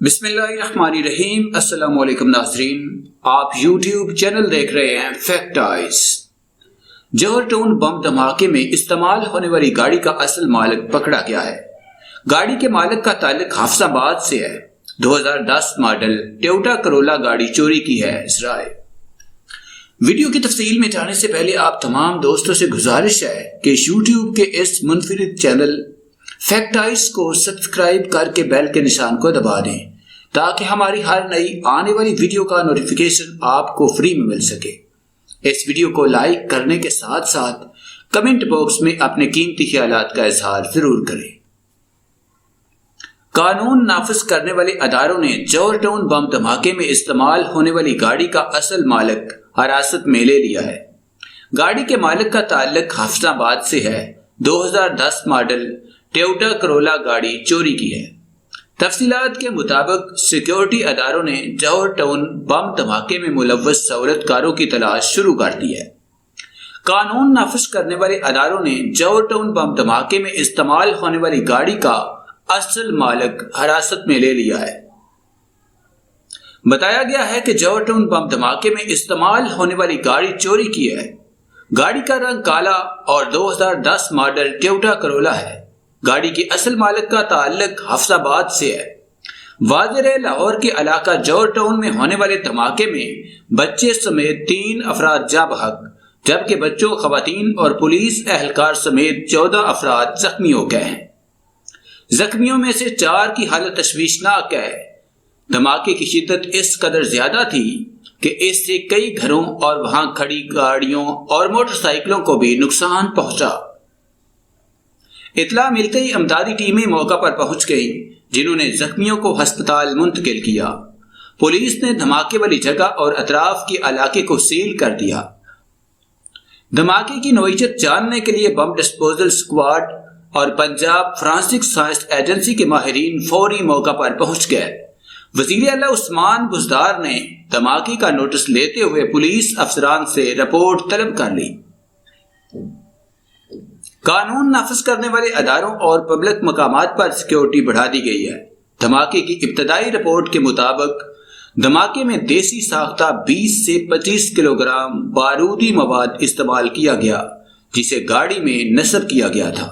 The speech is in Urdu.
بسم اللہ الرحمن الرحیم۔ السلام علیکم ناظرین، آپ یوٹیوب چینل دیکھ رہے ہیں فیکٹ آئز۔ جوہر ٹاؤن بم دھماکے میں استعمال ہونے والی گاڑی کا اصل مالک پکڑا گیا ہے۔ گاڑی کے مالک کا تعلق حافظ آباد سے ہے۔ 2010 ماڈل ٹویوٹا کرولا گاڑی چوری کی ہے اسرائیل۔ ویڈیو کی تفصیل میں جانے سے پہلے آپ تمام دوستوں سے گزارش ہے کہ یوٹیوب کے اس منفرد چینل فیکٹ آئز کو سبسکرائب کر کے بیل کے نشان کو دبا دیں تاکہ ہماری ہر نئی آنے والی ویڈیو کا نوٹیفیکیشن آپ کو فری میں مل سکے۔ اس ویڈیو کو لائک کرنے کے ساتھ ساتھ کمنٹ باکس میں اپنے قیمتی خیالات کا اظہار ضرور کریں۔ قانون نافذ کرنے والے اداروں نے جوہر ٹاؤن بم دھماکے میں استعمال ہونے والی گاڑی کا اصل مالک حراست میں لے لیا ہے۔ گاڑی کے مالک کا تعلق حافظ آباد سے ہے۔ 2010 ماڈل ٹویوٹا کرولا گاڑی چوری کی ہے۔ تفصیلات کے مطابق سیکیورٹی اداروں نے جوہر ٹاؤن بم دھماکے میں ملوث سہولت کاروں کی تلاش شروع کر دی ہے۔ قانون نافذ کرنے والے اداروں نے جوہر ٹاؤن بم دھماکے میں استعمال ہونے والی گاڑی کا اصل مالک حراست میں لے لیا ہے۔ بتایا گیا ہے کہ جوہر ٹاؤن بم دھماکے میں استعمال ہونے والی گاڑی چوری کی ہے۔ گاڑی کا رنگ کالا اور 2010 ماڈل ٹویوٹا کرولا ہے۔ گاڑی کے اصل مالک کا تعلق حافظ آباد سے ہے۔ واضح رہے لاہور کے علاقہ جوہر ٹاؤن میں ہونے والے دھماکے میں بچے سمیت 3 افراد جاں بحق، جبکہ بچوں، خواتین اور پولیس اہلکار سمیت 14 افراد زخمی ہو گئے ہیں۔ زخمیوں میں سے 4 کی حالت تشویشناک ہے۔ دھماکے کی شدت اس قدر زیادہ تھی کہ اس سے کئی گھروں اور وہاں کھڑی گاڑیوں اور موٹر سائیکلوں کو بھی نقصان پہنچا۔ اطلاع ملتے ہی امدادی ٹیمیں موقع پر پہنچ گئیں، جنہوں نے زخمیوں کو ہسپتال منتقل کیا۔ پولیس نے دھماکے والی جگہ اور اطراف کے علاقے کو سیل کر دیا۔ دھماکے کی نوعیت جاننے کے لیے بم ڈسپوزل اسکواڈ اور پنجاب فورینسک سائنس ایجنسی کے ماہرین فوری موقع پر پہنچ گئے۔ وزیر اعلیٰ عثمان بزدار نے دھماکے کا نوٹس لیتے ہوئے پولیس افسران سے رپورٹ طلب کر لی۔ قانون نافذ کرنے والے اداروں اور پبلک مقامات پر سیکیورٹی بڑھا دی گئی ہے۔ دھماکے کی ابتدائی رپورٹ کے مطابق دھماکے میں دیسی ساختہ 20 سے 25 کلو گرام بارودی مواد استعمال کیا گیا، جسے گاڑی میں نصب کیا گیا تھا۔